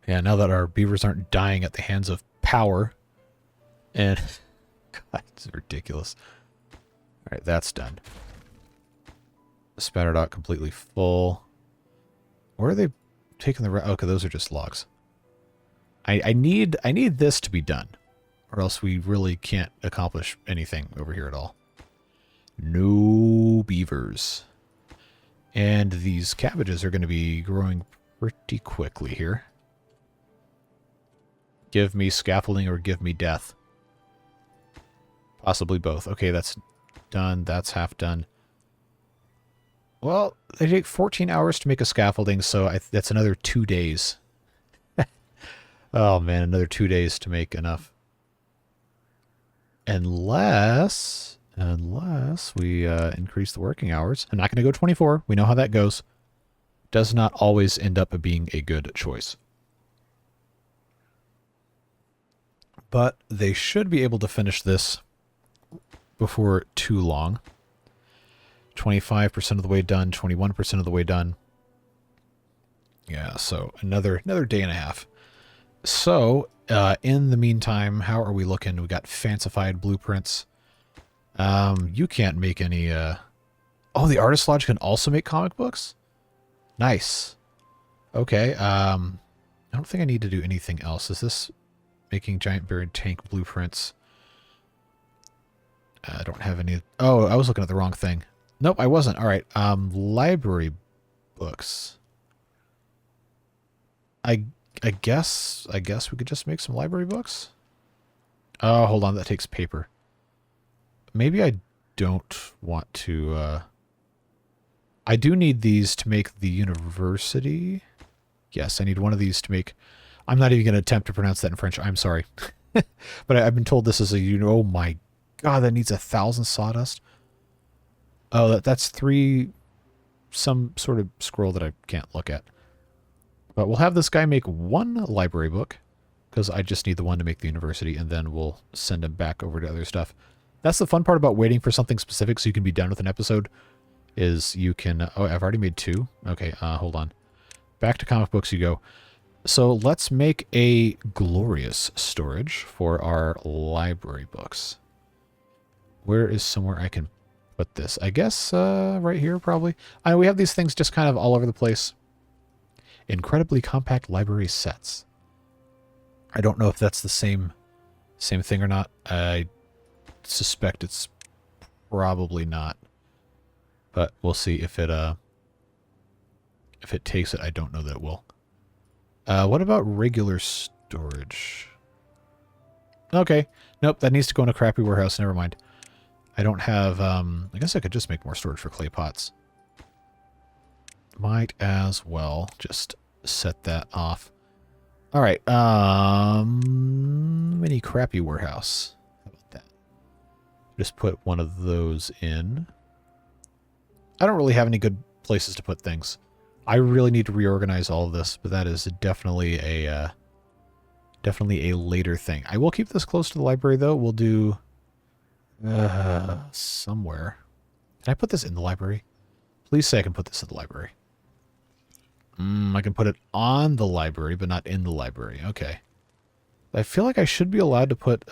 Yeah, now that our beavers aren't dying at the hands of power. And, God, it's ridiculous. Alright, that's done. Spattered out completely full. Where are they taking the... Okay, those are just logs. I need this to be done. Or else we really can't accomplish anything over here at all. No beavers. And these cabbages are going to be growing pretty quickly here. Give me scaffolding or give me death. Possibly both. Okay, that's done. That's half done. Well, they take 14 hours to make a scaffolding, so that's another 2 days. Oh, man, another 2 days to make enough. Unless we increase the working hours. I'm not going to go 24. We know how that goes. Does not always end up being a good choice. But they should be able to finish this before too long. 25% of the way done, 21% of the way done. Yeah, so another day and a half. So, in the meantime, how are we looking? We got fancified blueprints. You can't make any... Oh, the Artist Lodge can also make comic books? Nice. Okay, I don't think I need to do anything else. Is this making giant buried tank blueprints? I don't have any... Oh, I was looking at the wrong thing. Nope, I wasn't. All right, library books. I guess we could just make some library books. Oh, hold on, that takes paper. Maybe I don't want to... I do need these to make the university. Yes, I need one of these to make... I'm not even going to attempt to pronounce that in French. I'm sorry. But I've been told this is a... Oh my God, that needs 1,000 sawdust. Oh, that's 3... Some sort of scroll that I can't look at. But we'll have this guy make one library book, because I just need the one to make the university, and then we'll send him back over to other stuff. That's the fun part about waiting for something specific so you can be done with an episode, is you can... Oh, I've already made 2? Okay, hold on. Back to comic books you go. So let's make a glorious storage for our library books. Where is somewhere I can put this? I guess right here, probably. I know we have these things just kind of all over the place. Incredibly compact library sets. I don't know if that's the same thing or not. I suspect it's probably not. But we'll see if it takes it. I don't know that it will. What about regular storage? Okay. Nope, that needs to go in a crappy warehouse. Never mind. I don't have... I guess I could just make more storage for clay pots. Might as well just set that off. All right. Mini crappy warehouse. How about that? Just put one of those in. I don't really have any good places to put things. I really need to reorganize all of this, but that is definitely a later thing. I will keep this close to the library, though. We'll do somewhere. Can I put this in the library? Please say I can put this in the library. I can put it on the library, but not in the library. Okay. I feel like I should be allowed to put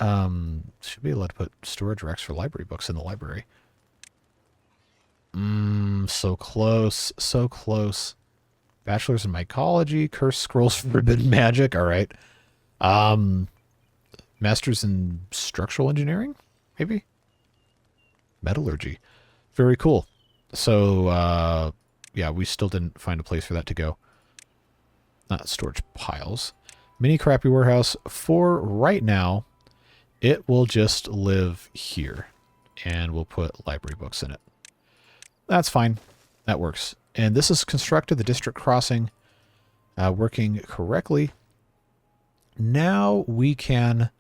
storage racks for library books in the library. So close, so close. Bachelor's in Mycology, Cursed Scrolls, Forbidden Magic. All right. Master's in Structural Engineering, maybe? Metallurgy. Very cool. So, yeah, we still didn't find a place for that to go. Not storage piles. Mini crappy warehouse. For right now, it will just live here. And we'll put library books in it. That's fine. That works. And this is constructed, the district crossing, working correctly. Now we can...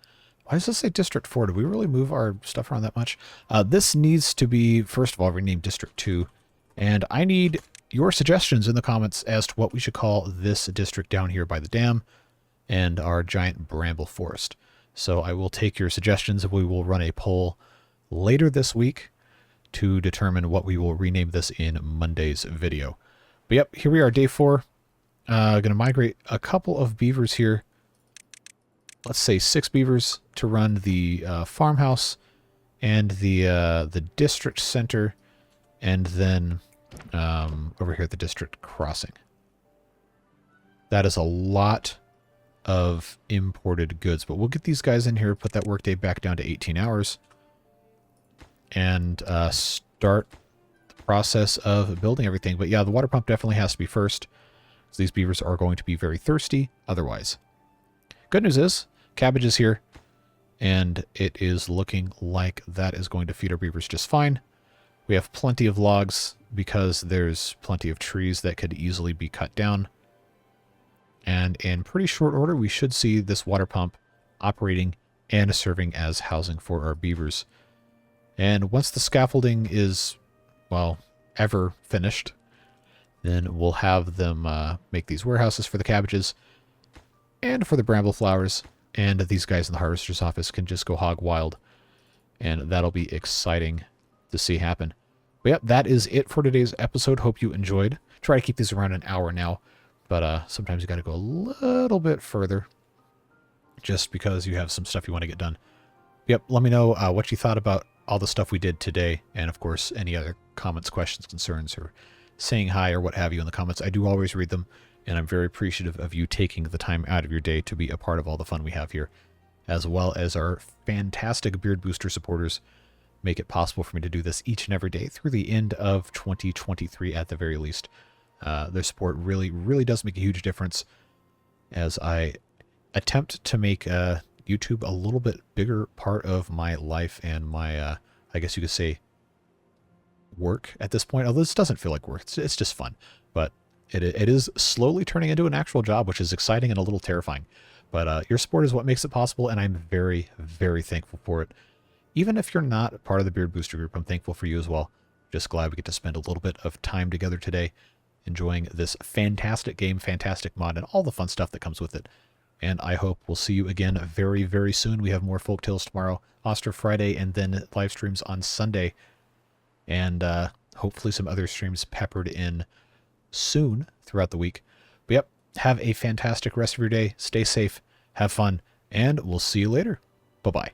Why does this say District 4? Did we really move our stuff around that much? This needs to be, first of all, renamed District 2. And I need your suggestions in the comments as to what we should call this district down here by the dam and our giant bramble forest. So I will take your suggestions and we will run a poll later this week to determine what we will rename this in Monday's video. But yep, here we are, day 4. Going to migrate a couple of beavers here. Let's say 6 beavers to run the farmhouse and the district center, and then over here at the district crossing. That is a lot of imported goods, but we'll get these guys in here, put that workday back down to 18 hours, and start the process of building everything. But yeah, the water pump definitely has to be first, because these beavers are going to be very thirsty otherwise. Good news is, cabbage is here, and it is looking like that is going to feed our beavers just fine. We have plenty of logs because there's plenty of trees that could easily be cut down. And in pretty short order, we should see this water pump operating and serving as housing for our beavers. And once the scaffolding is, well, ever finished, then we'll have them make these warehouses for the cabbages and for the bramble flowers. And these guys in the harvester's office can just go hog wild. And that'll be exciting to see happen. But yep, that is it for today's episode. Hope you enjoyed. Try to keep these around an hour now. But sometimes you got to go a little bit further. Just because you have some stuff you want to get done. Yep, let me know what you thought about all the stuff we did today. And of course, any other comments, questions, concerns, or saying hi or what have you in the comments. I do always read them. And I'm very appreciative of you taking the time out of your day to be a part of all the fun we have here, as well as our fantastic Beard Booster supporters make it possible for me to do this each and every day through the end of 2023 at the very least. Their support really, really does make a huge difference as I attempt to make YouTube a little bit bigger part of my life and my, I guess you could say, work at this point. Although this doesn't feel like work. It's just fun. But it is slowly turning into an actual job, which is exciting and a little terrifying. But your support is what makes it possible, and I'm very, very thankful for it. Even if you're not part of the Beard Booster group, I'm thankful for you as well. Just glad we get to spend a little bit of time together today, enjoying this fantastic game, fantastic mod, and all the fun stuff that comes with it. And I hope we'll see you again very, very soon. We have more Folk Tales tomorrow, Oster Friday, and then live streams on Sunday. And hopefully some other streams peppered in soon throughout the week. But yep, have a fantastic rest of your day. Stay safe, have fun, and we'll see you later. Bye-bye.